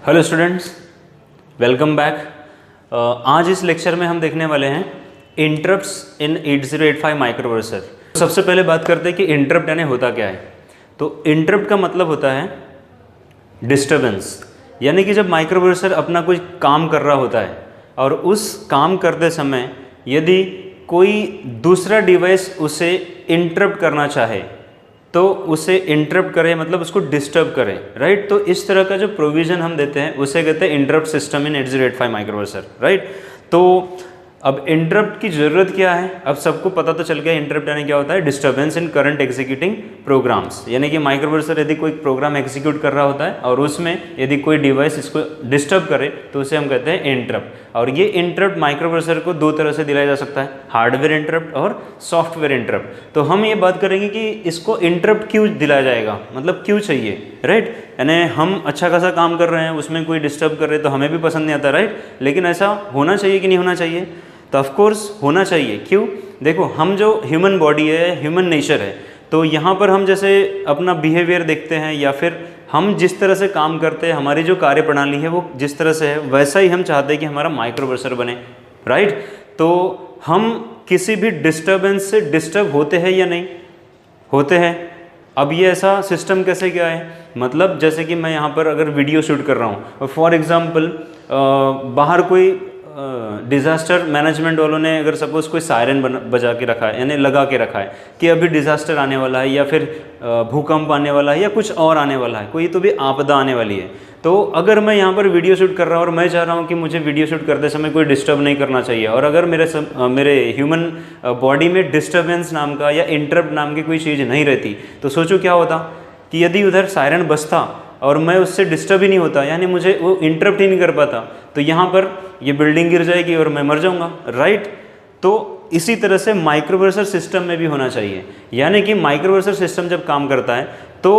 Hello students, welcome back. आज इस lecture में हम देखने वाले हैं इंटरप्ट्स इन 8085 माइक्रोप्रोसेसर। सबसे पहले बात करते हैं कि इंटरप्ट यानी होता क्या है। तो इंटरप्ट का मतलब होता है डिस्टर्बेंस, यानी कि जब माइक्रोप्रोसेसर अपना कोई काम कर रहा होता है और उस काम करते समय यदि कोई दूसरा डिवाइस उसे इंटरप्ट करना चाहे तो उसे इंटरप्ट करे, मतलब उसको डिस्टर्ब करे, राइट। तो इस तरह का जो प्रोविज़न हम देते हैं उसे कहते हैं interrupt system in 8085 microprocessor, right. तो अब इंटरप्ट की ज़रूरत क्या है, अब सबको पता तो चल गया इंटरप्ट यानी क्या होता है, disturbance in current executing programs. यानी कि माइक्रोप्रोसेसर यदि कोई प्रोग्राम एग्जीक्यूट कर रहा होता है और उसमें यदि कोई डिवाइस इसको डिस्टर्ब करे तो उसे हम कहते हैं इंटरप्ट। और ये इंटरप्ट माइक्रोप्रोसेसर को दो तरह से दिलाया जा सकता है, हार्डवेयर इंटरप्ट और सॉफ्टवेयर इंटरप्ट। तो हम ये बात करेंगे कि इसको इंटरप्ट क्यों दिलाया जाएगा, मतलब क्यों चाहिए, राइट। यानी हम अच्छा खासा काम कर रहे हैं, उसमें कोई डिस्टर्ब कर रहे हैं तो हमें भी पसंद नहीं आता, राइट। लेकिन ऐसा होना चाहिए कि नहीं होना चाहिए, तो ऑफ कोर्स होना चाहिए। क्यों? देखो, हम जो ह्यूमन बॉडी है, ह्यूमन नेचर है, तो यहाँ पर हम जैसे अपना बिहेवियर देखते हैं या फिर हम जिस तरह से काम करते हैं, हमारी जो कार्य प्रणाली है वो जिस तरह से है वैसा ही हम चाहते हैं कि हमारा माइक्रोप्रोसेसर बने, राइट। तो हम किसी भी डिस्टर्बेंस से डिस्टर्ब होते हैं या नहीं होते हैं। अब ये ऐसा सिस्टम कैसे क्या है, मतलब जैसे कि मैं यहाँ पर अगर वीडियो शूट कर रहा हूँ और फॉर एग्ज़ाम्पल बाहर कोई डिज़ास्टर मैनेजमेंट वालों ने अगर सपोज़ कोई सायरन बजा के रखा है, यानी लगा के रखा है कि अभी डिज़ास्टर आने वाला है या फिर भूकंप आने वाला है या कुछ और आने वाला है, कोई तो भी आपदा आने वाली है। तो अगर मैं यहाँ पर वीडियो शूट कर रहा हूँ और मैं चाह रहा हूँ कि मुझे वीडियो शूट करते समय कोई डिस्टर्ब नहीं करना चाहिए, और अगर मेरे ह्यूमन बॉडी में डिस्टर्बेंस नाम का या इंटरप्ट नाम की कोई चीज़ नहीं रहती, तो सोचो क्या होता कि यदि उधर सायरन बजता और मैं उससे डिस्टर्ब ही नहीं होता, यानी मुझे वो इंटरप्ट ही नहीं कर पाता, तो यहाँ पर ये बिल्डिंग गिर जाएगी और मैं मर जाऊँगा, राइट। तो इसी तरह से माइक्रोप्रोसेसर सिस्टम में भी होना चाहिए। यानी कि माइक्रोप्रोसेसर सिस्टम जब काम करता है तो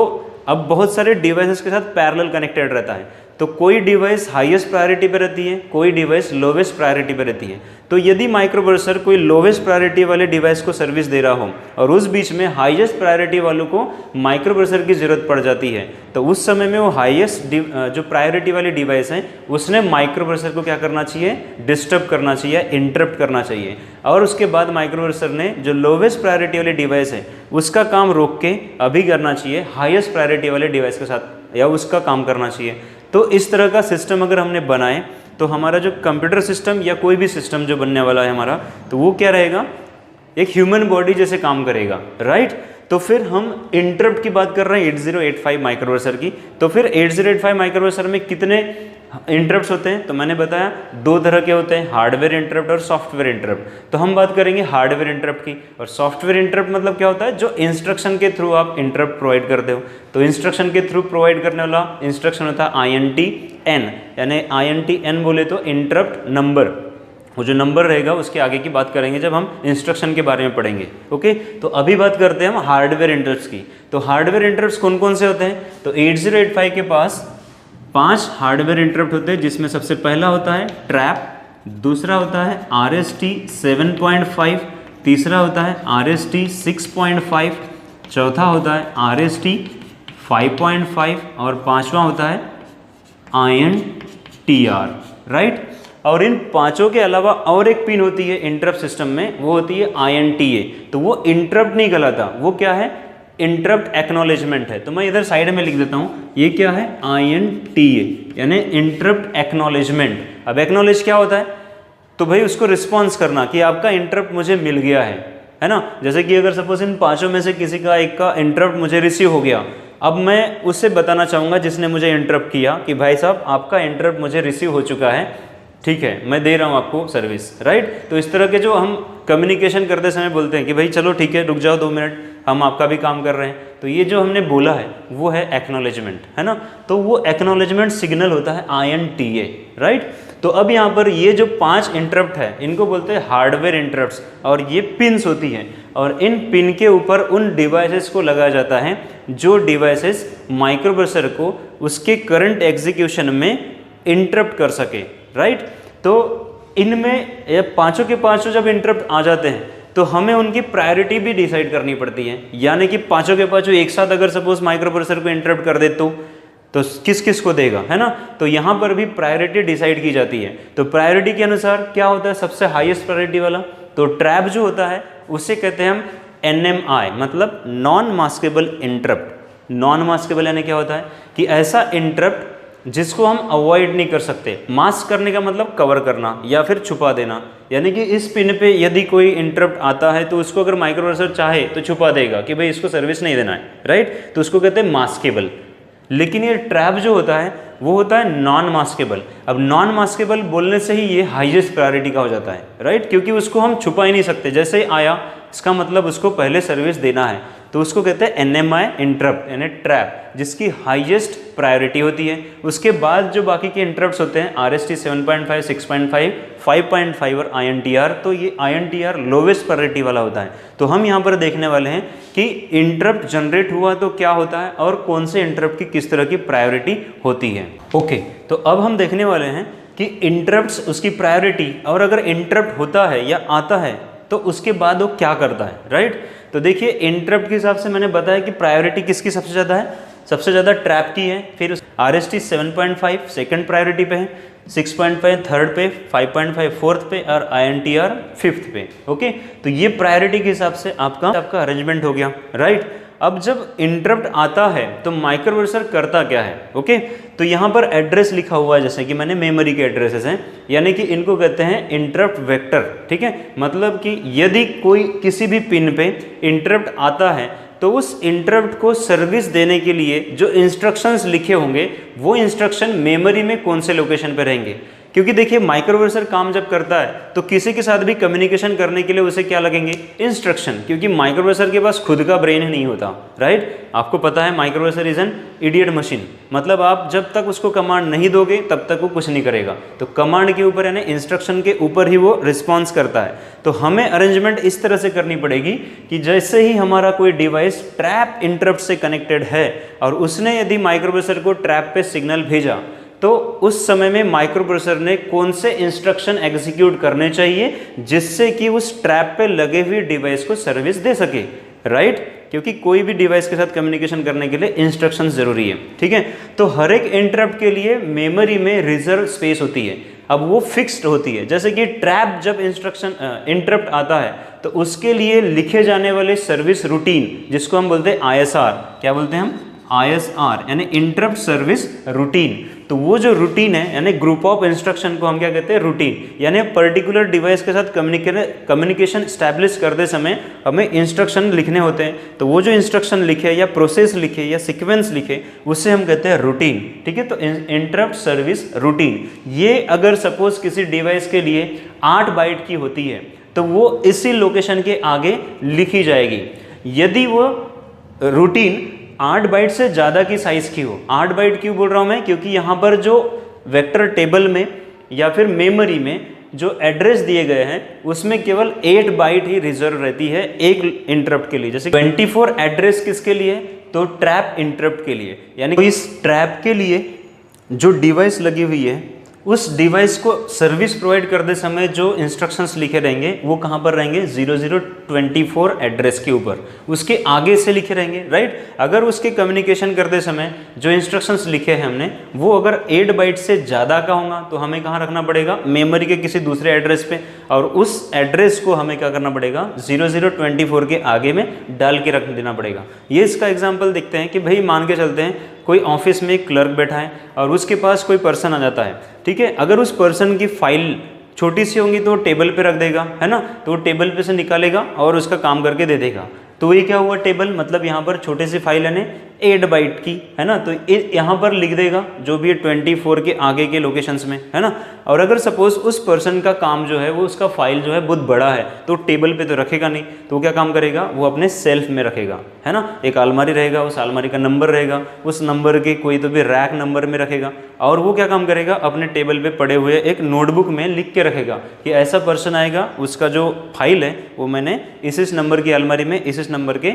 अब बहुत सारे डिवाइसेस के साथ पैरेलल कनेक्टेड रहता है। तो कोई डिवाइस हाईएस्ट प्रायोरिटी पे रहती है, कोई डिवाइस लोवेस्ट प्रायोरिटी पे रहती है। तो यदि माइक्रोप्रोसेसर कोई लोवेस्ट प्रायोरिटी वाले डिवाइस को सर्विस दे रहा हो और उस बीच में हाईएस्ट प्रायोरिटी वालों को माइक्रोप्रोसेसर की ज़रूरत पड़ जाती है, तो उस समय में वो हाईएस्ट जो प्रायोरिटी वाले डिवाइस हैं उसने माइक्रोप्रोसेसर को क्या करना चाहिए, डिस्टर्ब करना चाहिए, इंटरप्ट करना चाहिए। और उसके बाद माइक्रोप्रोसेसर ने जो लोवेस्ट प्रायोरिटी वाले डिवाइस है उसका काम रोक के अभी करना चाहिए हाईएस्ट प्रायोरिटी वाले डिवाइस के साथ, या उसका काम करना चाहिए। तो इस तरह का सिस्टम अगर हमने बनाए तो हमारा जो कंप्यूटर सिस्टम या कोई भी सिस्टम जो बनने वाला है हमारा, तो वो क्या रहेगा, एक ह्यूमन बॉडी जैसे काम करेगा, राइट। तो फिर हम इंटरप्ट की बात कर रहे हैं 8085 माइक्रोप्रोसेसर की। तो फिर 8085 माइक्रोप्रोसेसर में कितने इंटरप्ट्स होते हैं, तो मैंने बताया दो तरह के होते हैं, हार्डवेयर इंटरप्ट और सॉफ्टवेयर इंटरप्ट। तो हम बात करेंगे हार्डवेयर इंटरप्ट की। और सॉफ्टवेयर इंटरप्ट मतलब क्या होता है, जो इंस्ट्रक्शन के थ्रू आप इंटरप्ट प्रोवाइड करते हो। तो इंस्ट्रक्शन के थ्रू प्रोवाइड करने वाला इंस्ट्रक्शन होता है INTN, यानी INTN बोले तो इंटरप्ट नंबर। वो जो नंबर रहेगा उसके आगे की बात करेंगे जब हम इंस्ट्रक्शन के बारे में पढ़ेंगे, ओके। तो अभी बात करते हैं हम हार्डवेयर इंटरप्ट्स की। तो हार्डवेयर इंटरप्ट्स कौन कौन से होते हैं, तो 8085 के पास 5 हार्डवेयर इंटरप्ट होते हैं, जिसमें सबसे पहला होता है ट्रैप, दूसरा होता है RST 7.5, तीसरा होता है RST 6.5, चौथा होता है RST 5.5 और पांचवा होता है INTR, राइट। और इन पांचों के अलावा और एक पिन होती है इंटरप्ट सिस्टम में, वो होती है INTA। तो वो इंटरप्ट नहीं कहलाता, वो क्या है, इंटरप्ट एक्नॉलेजमेंट है। तो मैं इधर साइड में लिख देता हूँ, ये क्या है, INTA यानी इंटरप्ट एक्नॉलेजमेंट। अब एक्नॉलेज क्या होता है, तो भाई उसको रिस्पॉन्स करना कि आपका इंटरप्ट मुझे मिल गया है ना। जैसे कि अगर सपोज इन पांचों में से किसी का एक का इंटरप्ट मुझे रिसीव हो गया, अब मैं उससे बताना चाहूँगा जिसने मुझे इंटरप्ट किया कि भाई साहब आपका इंटरप्ट मुझे रिसीव हो चुका है, ठीक है, मैं दे रहा हूँ आपको सर्विस, राइट। तो इस तरह के जो हम कम्युनिकेशन करते समय बोलते हैं कि भाई चलो ठीक है, रुक जाओ 2 मिनट, हम आपका भी काम कर रहे हैं, तो ये जो हमने बोला है वो है एक्नॉलेजमेंट, है ना। तो वो एक्नॉलेजमेंट सिग्नल होता है INTA, राइट। तो अब यहाँ पर ये जो 5 इंटरप्ट है इनको बोलते हैं हार्डवेयर इंटरप्ट्स, और ये पिन्स होती हैं, और इन पिन के ऊपर उन डिवाइसेस को लगाया जाता है जो डिवाइसेस माइक्रोप्रोसेसर को उसके करंट एग्जीक्यूशन में इंटरप्ट कर सके, राइट। तो इनमें ये पांचों के पांचों जब इंटरप्ट आ जाते हैं तो हमें उनकी प्रायोरिटी भी डिसाइड करनी पड़ती है। यानी कि पांचों के पांचों एक साथ अगर सपोज माइक्रोप्रोसेसर को इंटरप्ट कर दे तो किस किस को देगा, है ना। तो यहाँ पर भी प्रायोरिटी डिसाइड की जाती है। तो प्रायोरिटी के अनुसार क्या होता है, सबसे हाईएस्ट प्रायोरिटी वाला, तो ट्रैप जो होता है उसे कहते हैं हम NMI, मतलब non maskable interrupt. Non maskable यानी क्या होता है कि ऐसा इंटरप्ट जिसको हम अवॉइड नहीं कर सकते। मास्क करने का मतलब कवर करना या फिर छुपा देना, यानी कि इस पिन पे यदि कोई इंटरप्ट आता है तो उसको अगर माइक्रोप्रोसेसर चाहे तो छुपा देगा कि भाई इसको सर्विस नहीं देना है, राइट। तो उसको कहते हैं मास्केबल। लेकिन ये ट्रैप जो होता है वो होता है नॉन मास्केबल। अब नॉन मास्केबल बोलने से ही ये हाईएस्ट प्रायोरिटी का हो जाता है, राइट, क्योंकि उसको हम छुपा ही नहीं सकते। जैसे ही आया इसका मतलब उसको पहले सर्विस देना है, तो उसको कहते हैं NMI इंटरप्ट यानी ट्रैप, जिसकी हाईएस्ट प्रायोरिटी होती है। उसके बाद जो बाकी के इंटरप्ट्स होते हैं RST 7.5, 6.5, 5.5 और INTR, तो ये INTR लोवेस्ट प्रायोरिटी वाला होता है। तो हम यहाँ पर देखने वाले हैं कि इंटरप्ट जनरेट हुआ तो क्या होता है और कौन से इंटरप्ट की किस तरह की प्रायोरिटी होती है। ओके, तो अब हम देखने वाले हैं कि इंटरप्ट्स, उसकी प्रायोरिटी, और अगर इंटरप्ट होता है या आता है तो उसके बाद वो क्या करता है, राइट। तो देखिए इंटरप्ट के हिसाब से मैंने बताया कि प्रायोरिटी किसकी सबसे ज़्यादा है, सबसे ज़्यादा ट्रैप की है, फिर RST 7.5 सेकंड प्रायोरिटी पे है, 6.5 थर्ड पे, 5.5 फोर्थ पे और INTR फिफ्थ पे। ओके, तो ये प्रायोरिटी के हिसाब से आपका अरेंजमेंट हो गया, राइट। अब जब इंटरप्ट आता है तो माइक्रोप्रोसेसर करता क्या है, ओके। तो यहाँ पर एड्रेस लिखा हुआ है, जैसे कि मैंने मेमोरी के एड्रेसेस हैं, यानी कि इनको कहते हैं इंटरप्ट वेक्टर, ठीक है। मतलब कि यदि कोई किसी भी पिन पे इंटरप्ट आता है तो उस इंटरप्ट को सर्विस देने के लिए जो इंस्ट्रक्शंस लिखे होंगे वो इंस्ट्रक्शन मेमोरी में कौन से लोकेशन पे रहेंगे। क्योंकि देखिए माइक्रोप्रोसेसर काम जब करता है तो किसी के साथ भी कम्युनिकेशन करने के लिए उसे क्या लगेंगे, इंस्ट्रक्शन, क्योंकि माइक्रोप्रोसेसर के पास खुद का ब्रेन नहीं होता, राइट। आपको पता है microprocessor is an idiot machine, मतलब आप जब तक उसको कमांड नहीं दोगे तब तक वो कुछ नहीं करेगा। तो कमांड के ऊपर यानी इंस्ट्रक्शन के ऊपर ही वो रिस्पॉन्स करता है। तो हमें अरेंजमेंट इस तरह से करनी पड़ेगी कि जैसे ही हमारा कोई डिवाइस ट्रैप इंटरप्ट से कनेक्टेड है और उसने यदि माइक्रोप्रोसेसर को ट्रैप पे सिग्नल भेजा, तो उस समय में माइक्रोप्रोसेसर ने कौन से इंस्ट्रक्शन एग्जीक्यूट करने चाहिए जिससे कि उस ट्रैप पे लगे हुए डिवाइस को सर्विस दे सके, राइट। क्योंकि कोई भी डिवाइस के साथ कम्युनिकेशन करने के लिए इंस्ट्रक्शन जरूरी है, ठीक है। तो हर एक इंटरप्ट के लिए मेमोरी में रिजर्व स्पेस होती है, अब वो फिक्स्ड होती है। जैसे कि ट्रैप जब इंटरप्ट आता है तो उसके लिए लिखे जाने वाले सर्विस रूटीन, जिसको हम बोलते हैं ISR, क्या बोलते हैं हम, ISR यानी इंटरप्ट सर्विस रूटीन। तो वो जो रूटीन है यानी ग्रुप ऑफ इंस्ट्रक्शन को हम क्या कहते हैं, रूटीन, यानी पर्टिकुलर डिवाइस के साथ कम्युनिकेशन स्टैब्लिश करते समय हमें इंस्ट्रक्शन लिखने होते हैं। तो वो जो इंस्ट्रक्शन लिखे या प्रोसेस लिखे या सीक्वेंस लिखे उसे हम कहते हैं रूटीन, ठीक है। तो इंटरप्ट सर्विस रूटीन, ये अगर सपोज किसी डिवाइस के लिए 8 बाइट की होती है तो वो इसी लोकेशन के आगे लिखी जाएगी। यदि वो रूटीन 8 बाइट से ज़्यादा की साइज़ की हो, 8 बाइट क्यों बोल रहा हूँ मैं, क्योंकि यहाँ पर जो वेक्टर टेबल में या फिर मेमोरी में जो एड्रेस दिए गए हैं उसमें केवल 8 बाइट ही रिजर्व रहती है एक इंटरप्ट के लिए। जैसे 24 एड्रेस किसके लिए, तो ट्रैप इंटरप्ट के लिए, यानी तो इस ट्रैप के लिए जो डिवाइस लगी हुई है उस डिवाइस को सर्विस प्रोवाइड करते समय जो इंस्ट्रक्शंस लिखे रहेंगे वो कहाँ पर रहेंगे, 0024 एड्रेस के ऊपर, उसके आगे से लिखे रहेंगे, राइट। अगर उसके कम्युनिकेशन करते समय जो इंस्ट्रक्शंस लिखे हैं हमने वो अगर 8 बाइट से ज़्यादा का होगा तो हमें कहाँ रखना पड़ेगा, मेमोरी के किसी दूसरे एड्रेस पे, और उस एड्रेस को हमें क्या करना पड़ेगा, 0024 के आगे में डाल के रख देना पड़ेगा। ये इसका एग्जाम्पल देखते हैं कि भाई मान के चलते हैं कोई ऑफिस में एक क्लर्क बैठा है और उसके पास कोई पर्सन आ जाता है, ठीक है। अगर उस पर्सन की फाइल छोटी सी होंगी तो वो टेबल पे रख देगा, है ना, तो वो टेबल पे से निकालेगा और उसका काम करके दे देगा। तो ये क्या हुआ, टेबल, मतलब यहाँ पर छोटी सी फाइल है 8 बाइट की, है ना, तो यहाँ पर लिख देगा जो भी 24 के आगे के लोकेशंस में, है ना। और अगर सपोज उस पर्सन का काम जो है वो उसका फाइल जो है बहुत बड़ा है तो टेबल पे तो रखेगा नहीं, तो क्या काम करेगा, वो अपने सेल्फ में रखेगा, है ना। एक अलमारी रहेगा, उस अलमारी का नंबर रहेगा, उस नंबर के कोई तो भी रैक नंबर में रखेगा, और वो क्या काम करेगा, अपने टेबल पे पड़े हुए एक नोटबुक में लिख के रखेगा कि ऐसा पर्सन आएगा, उसका जो फाइल है वो मैंने इस नंबर की अलमारी में इस नंबर के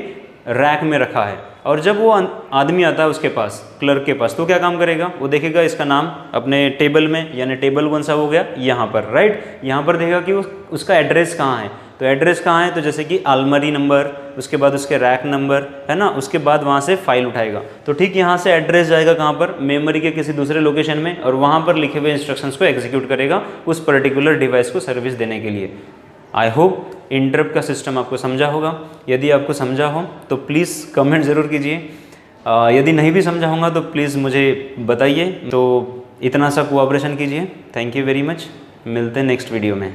रैक में रखा है। और जब वो आदमी आता है उसके पास, क्लर्क के पास, तो क्या काम करेगा, वो देखेगा इसका नाम अपने टेबल में, यानी टेबल कौन सा हो गया, यहाँ पर, राइट। यहाँ पर देखेगा कि उसका एड्रेस कहाँ है, तो एड्रेस कहाँ है, तो जैसे कि अलमारी नंबर, उसके बाद उसके रैक नंबर है ना, उसके बाद वहाँ से फाइल उठाएगा। तो ठीक यहाँ से एड्रेस जाएगा कहाँ पर, मेमोरी के किसी दूसरे लोकेशन में, और वहाँ पर लिखे हुए इंस्ट्रक्शंस को एग्जीक्यूट करेगा उस पर्टिकुलर डिवाइस को सर्विस देने के लिए। आई होप इंटरप्ट का सिस्टम आपको समझा होगा। यदि आपको समझा हो तो प्लीज़ कमेंट ज़रूर कीजिए। यदि नहीं भी समझा होगा तो प्लीज़ मुझे बताइए। तो इतना सा कोऑपरेशन कीजिए। Thank you very much. मिलते हैं नेक्स्ट वीडियो में।